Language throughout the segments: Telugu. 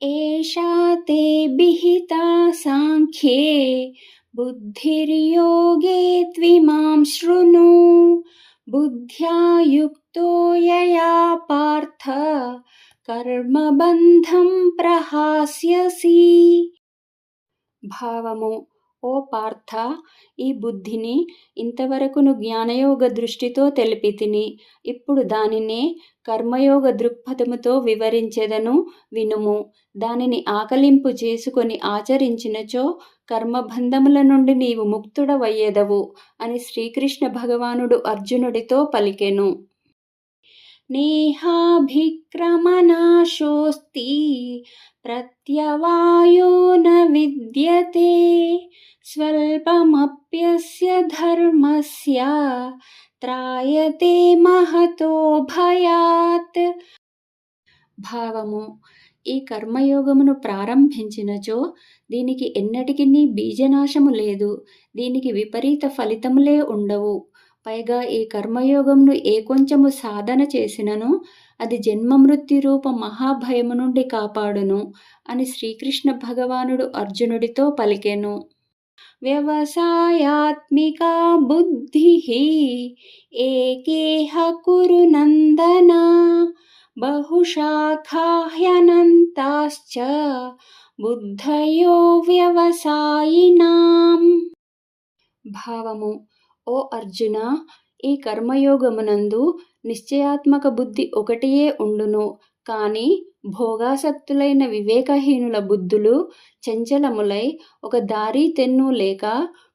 एषा ते विहिता साङ्ख्ये बुद्धिर्योगे त्विमां शृणु बुद्ध्या युक्तो यया पार्थ కర్మబంధం ప్రహాస్యసి. భావము: ఓ పార్థ, ఈ బుద్ధిని ఇంతవరకును జ్ఞానయోగ దృష్టితో తెలిపితిని. ఇప్పుడు దానినే కర్మయోగ దృక్పథముతో వివరించెదను, వినుము. దానిని ఆకలింపు చేసుకొని ఆచరించినచో కర్మబంధముల నుండి నీవు ముక్తుడవయ్యెదవు అని శ్రీకృష్ణ భగవానుడు అర్జునుడితో పలికెను. నేహాభిక్రమనాశోస్తి ప్రత్యవాయో న విద్యతే స్వల్పమప్యస్య ధర్మస్య త్రాయతే మహతో భయాత్. భావము: ఈ కర్మయోగమును ప్రారంభించినచో దీనికి ఎన్నటికినీ బీజనాశము లేదు, దీనికి విపరీత ఫలితములే ఉండవు. పైగా ఈ కర్మయోగమును ఏ కొంచెము సాధన చేసినను అది జన్మమృత్యురూప మహాభయము నుండి కాపాడును అని శ్రీకృష్ణ భగవానుడు అర్జునుడితో పలికెను. వ్యవసాయాత్మికా బుద్ధిః ఏకేహ కురు నందన బహుశాఖాహ్యనంతాశ్చ బుద్ధయో వ్యవసాయినాం. భావము: ఓ అర్జున, ఈ కర్మయోగమునందు నిశ్చయాత్మక బుద్ధి ఒకటియే ఉండును. కాని భోగాసక్తులైన వివేకహీనుల బుద్ధులు చంచలములై ఒక దారి తెన్ను లేక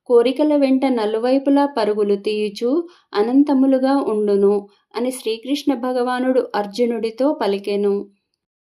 కోరికల వెంట నలువైపులా పరుగులు తీయుచు అనంతములుగా ఉండును అని శ్రీకృష్ణ భగవానుడు అర్జునుడితో పలికెను.